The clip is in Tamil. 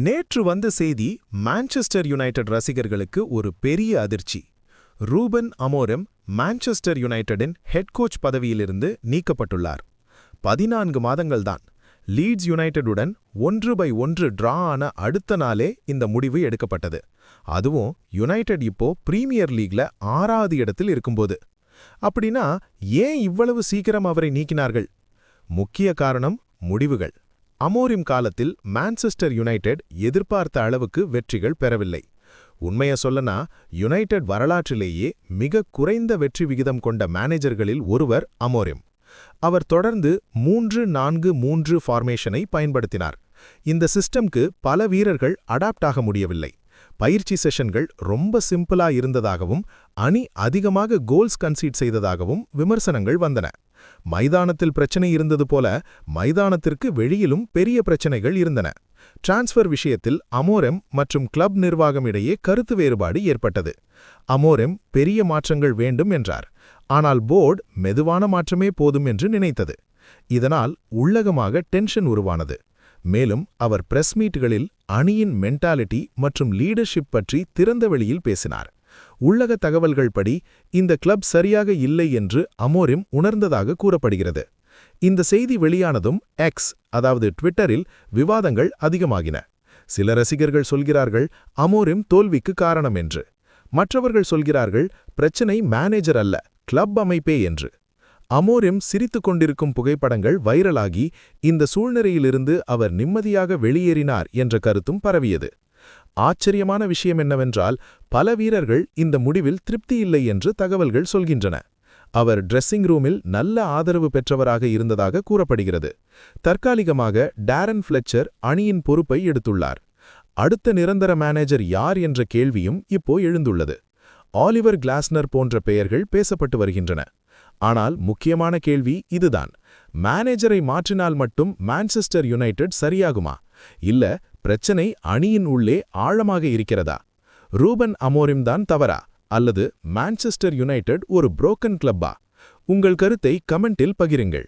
நேற்று வந்த செய்தி மான்செஸ்டர் யுனைடெட் ரசிகர்களுக்கு ஒரு பெரிய அதிர்ச்சி. ரூபன் அமோரிம் மான்செஸ்டர் யுனைடெடின் ஹெட் கோச் பதவியிலிருந்து நீக்கப்பட்டுள்ளார். 14 மாதங்கள்தான். லீட்ஸ் யுனைடெடுடன் 1-1 டிரா ஆன அடுத்த நாளே இந்த முடிவு எடுக்கப்பட்டது. அதுவும் யுனைடெட் இப்போ பிரீமியர் லீக்ல 6வது இடத்தில் இருக்கும்போது. அப்படின்னா ஏன் இவ்வளவு சீக்கிரம் அவரை நீக்கினார்கள்? முக்கிய காரணம் முடிவுகள். அமோரிம் காலத்தில் மான்செஸ்டர் யுனைடெட் எதிர்பார்த்த அளவுக்கு வெற்றிகள் பெறவில்லை. உண்மைய சொல்லனா யுனைடெட் வரலாற்றிலேயே மிக குறைந்த வெற்றி விகிதம் கொண்ட மேனேஜர்களில் ஒருவர் அமோரிம். அவர் தொடர்ந்து 3-4-3 ஃபார்மேஷனை பயன்படுத்தினார். இந்த சிஸ்டம்க்கு பல வீரர்கள் அடாப்ட் ஆக முடியவில்லை. பயிற்சி செஷன்கள் ரொம்ப சிம்பிளா இருந்ததாகவும் அணி அதிகமாக கோல்ஸ் கன்சீட் செய்ததாகவும் விமர்சனங்கள் வந்தன. மைதானத்தில் பிரச்சனை இருந்தது போல மைதானத்திற்கு வெளியிலும் பெரிய பிரச்சனைகள் இருந்தன. டிரான்ஸ்ஃபர் விஷயத்தில் அமோரிம் மற்றும் கிளப் நிர்வாகம் இடையே கருத்து வேறுபாடு ஏற்பட்டது. அமோரிம் பெரிய மாற்றங்கள் வேண்டும் என்றார். ஆனால் போர்டு மெதுவான மாற்றமே போதும் என்று நினைத்தது. இதனால் உள்ளகமாக டென்ஷன் உருவானது. மேலும் அவர் பிரஸ் மீட்களில் அணியின் மென்டாலிட்டி மற்றும் லீடர்ஷிப் பற்றி திறந்த வெளியில் பேசினார். உள்ளக தகவல்கள் படி இந்த கிளப் சரியாக இல்லை என்று அமோரிம் உணர்ந்ததாக கூறப்படுகிறது. இந்த செய்தி வெளியானதும் எக்ஸ் அதாவது ட்விட்டரில் விவாதங்கள் அதிகமாகின. சில ரசிகர்கள் சொல்கிறார்கள் அமோரிம் தோல்விக்கு காரணம் என்று. மற்றவர்கள் சொல்கிறார்கள் பிரச்சனை மேனேஜர் அல்ல, கிளப் அமைப்பே என்று. அமோரிம் சிரித்துக் கொண்டிருக்கும் புகைப்படங்கள் வைரலாகி இந்த சூழ்நிலையிலிருந்து அவர் நிம்மதியாக வெளியேறினார் என்ற கருத்தும் பரவியது. ஆச்சரியமான விஷயம் என்னவென்றால் பல வீரர்கள் இந்த முடிவில் திருப்தி இல்லை என்று தகவல்கள் சொல்கின்றன. அவர் ட்ரெஸ்ஸிங் ரூமில் நல்ல ஆதரவு பெற்றவராக இருந்ததாக கூறப்படுகிறது. தற்காலிகமாக டாரன் ஃப்ளெச்சர் அணியின் பொறுப்பை எடுத்துள்ளார். அடுத்த நிரந்தர மேனேஜர் யார் என்ற கேள்வியும் இப்போ எழுந்துள்ளது. ஆலிவர் கிளாஸ்னர் போன்ற பெயர்கள் பேசப்பட்டு வருகின்றன. ஆனால் முக்கியமான கேள்வி இதுதான்: மேனேஜரை மாற்றினால் மட்டும் மான்செஸ்டர் யுனைடெட் சரியாகுமா? இல்ல பிரச்சனை அணியின் உள்ளே ஆழமாக இருக்கிறதா? ரூபன் அமோரிம் தான் தவறா அல்லது மான்செஸ்டர் யுனைடெட் ஒரு புரோக்கன் கிளப்பா? உங்கள் கருத்தை கமெண்டில் பகிருங்கள்.